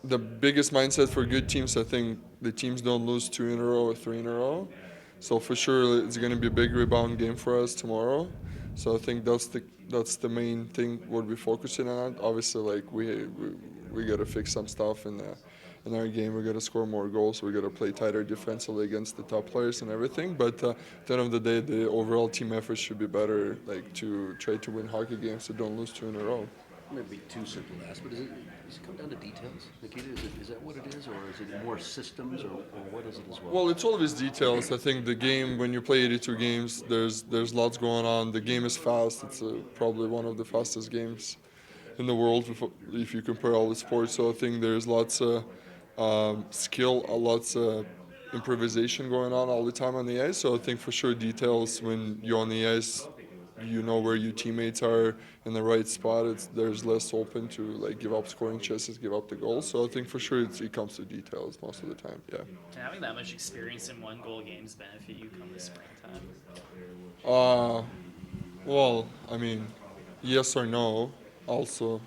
the biggest mindset for good teams, I think the teams don't lose 2 in a row or 3 in a row. So for sure, it's going to be a big rebound game for us tomorrow. So I think that's the main thing what we're focusing on. Obviously, like we got to fix some stuff in our game. We got to score more goals. We got to play tighter defensively against the top players and everything. But at the end of the day, the overall team effort should be better. Like to try to win hockey games, so don't lose 2 in a row. Maybe too simple to ask, but does it come down to details, Nikita? Is that what it is, or is it more systems, or what is it as well? Well, it's always details. I think the game, when you play 82 games, there's lots going on. The game is fast. It's probably one of the fastest games in the world if you compare all the sports. So I think there's lots of skill, lots of improvisation going on all the time on the ice. So I think for sure details when you're on the ice, you know where your teammates are in the right spot. There's less open to like give up scoring chances, give up the goals. So I think for sure it comes to details most of the time. Yeah. Can having that much experience in one goal games benefit you come the springtime? Uh, well, I mean, yes or no. Also,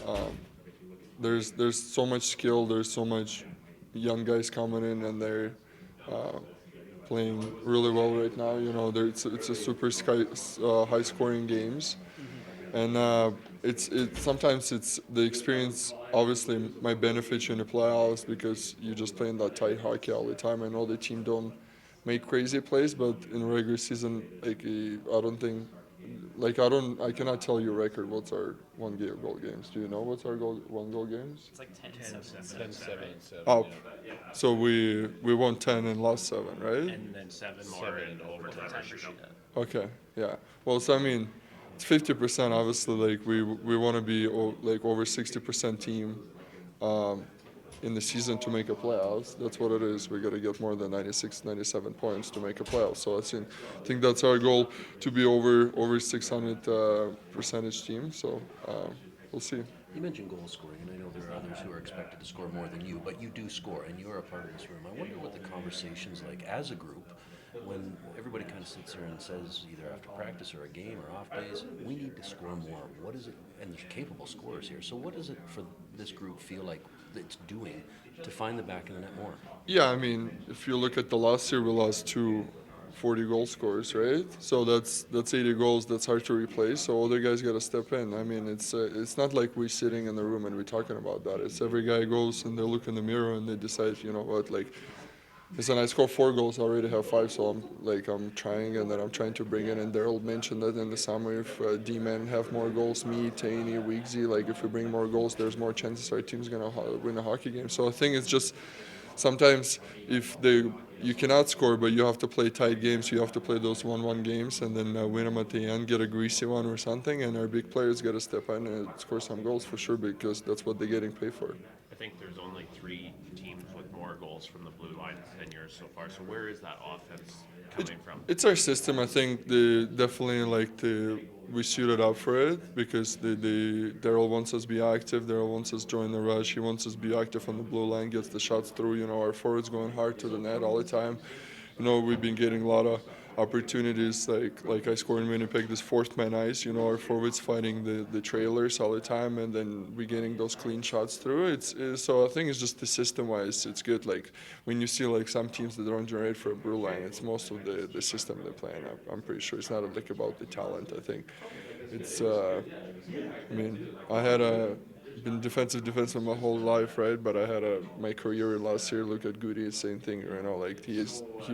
um, there's so much skill. There's so much young guys coming in, and they're uh, playing really well right now. You know, it's a high scoring games, and sometimes it's the experience. Obviously, might benefit you in the playoffs because you just playing that tight hockey all the time. I know the team don't make crazy plays, but in regular season, like I don't think. Like I cannot tell you record. What's our goal games? Do you know what's our one goal games? It's like 10 10, 7, right? 7. Oh, so we won 10 and lost 7, right? And then 7 more in overtime. 10 for sure. Okay, yeah. Well, so I mean, it's 50%. Obviously, like we want to be like over 60% team um, in the season to make a playoffs. That's what it is. We got to get more than 96, 97 points to make a playoff. So I think that's our goal to be over 600 percentage team. So we'll see. You mentioned goal scoring, and I know there are others who are expected to score more than you, but you do score, and you're a part of this room. I wonder what the conversation's like as a group when everybody kind of sits there and says, either after practice or a game or off days, we need to score more. What is it? And there's capable scorers here. So what does it for this group feel like it's doing to find the back of the net more? Yeah, I mean, if you look at the last year, we lost two 40 goal scorers, right? So that's 80 goals. That's hard to replace. So other guys got to step in. I mean, it's not like we're sitting in the room and we're talking about that. It's every guy goes and they look in the mirror and they decide, you know what, like. Listen, I scored 4 goals, I already have 5, so I'm trying, and then I'm trying to bring in. And Daryl mentioned that in the summer, if D-men have more goals, me, Taney, Weegsy, like if we bring more goals, there's more chances our team's gonna win a hockey game. So I think it's just sometimes if you cannot score, but you have to play tight games. You have to play those 1-1 games and then win them at the end, get a greasy one or something. And our big players got to step in and score some goals for sure because that's what they're getting paid for. I think there's only 3 teams with more goals from the blue line in 10 years so far. So where is that offense coming from? It's our system. I think they definitely we suited up for it because Daryl wants us to be active. Daryl wants us to join the rush. He wants us to be active on the blue line, gets the shots through. You know, our forwards going hard to the net all the time. You know, we've been getting a lot of opportunities like I scored in Winnipeg, this fourth man ice. You know, our forwards fighting the trailers all the time, and then we getting those clean shots through. So I think it's just the system wise, it's good. Like when you see like some teams that don't generate for a blue line, it's most of the system they're playing. I'm pretty sure it's not like about the talent. I think it's. I mean, I had been defensive my whole life, right? But I had my career last year. Look at Goody, same thing. You know, like he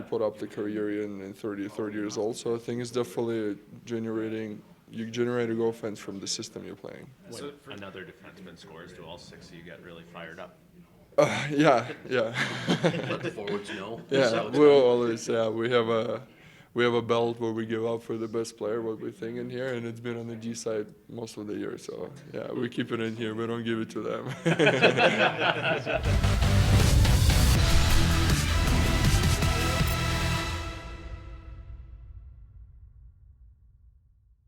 put up the career in 30 years old. So I think it's definitely you generate offense from the system you're playing. When another defenseman scores, do all 6 of you get really fired up? Yeah. Let the forwards know. Yeah, we'll always. Yeah, we have a belt where we give out for the best player, what we think in here, and it's been on the D side most of the year. So yeah, we keep it in here. We don't give it to them.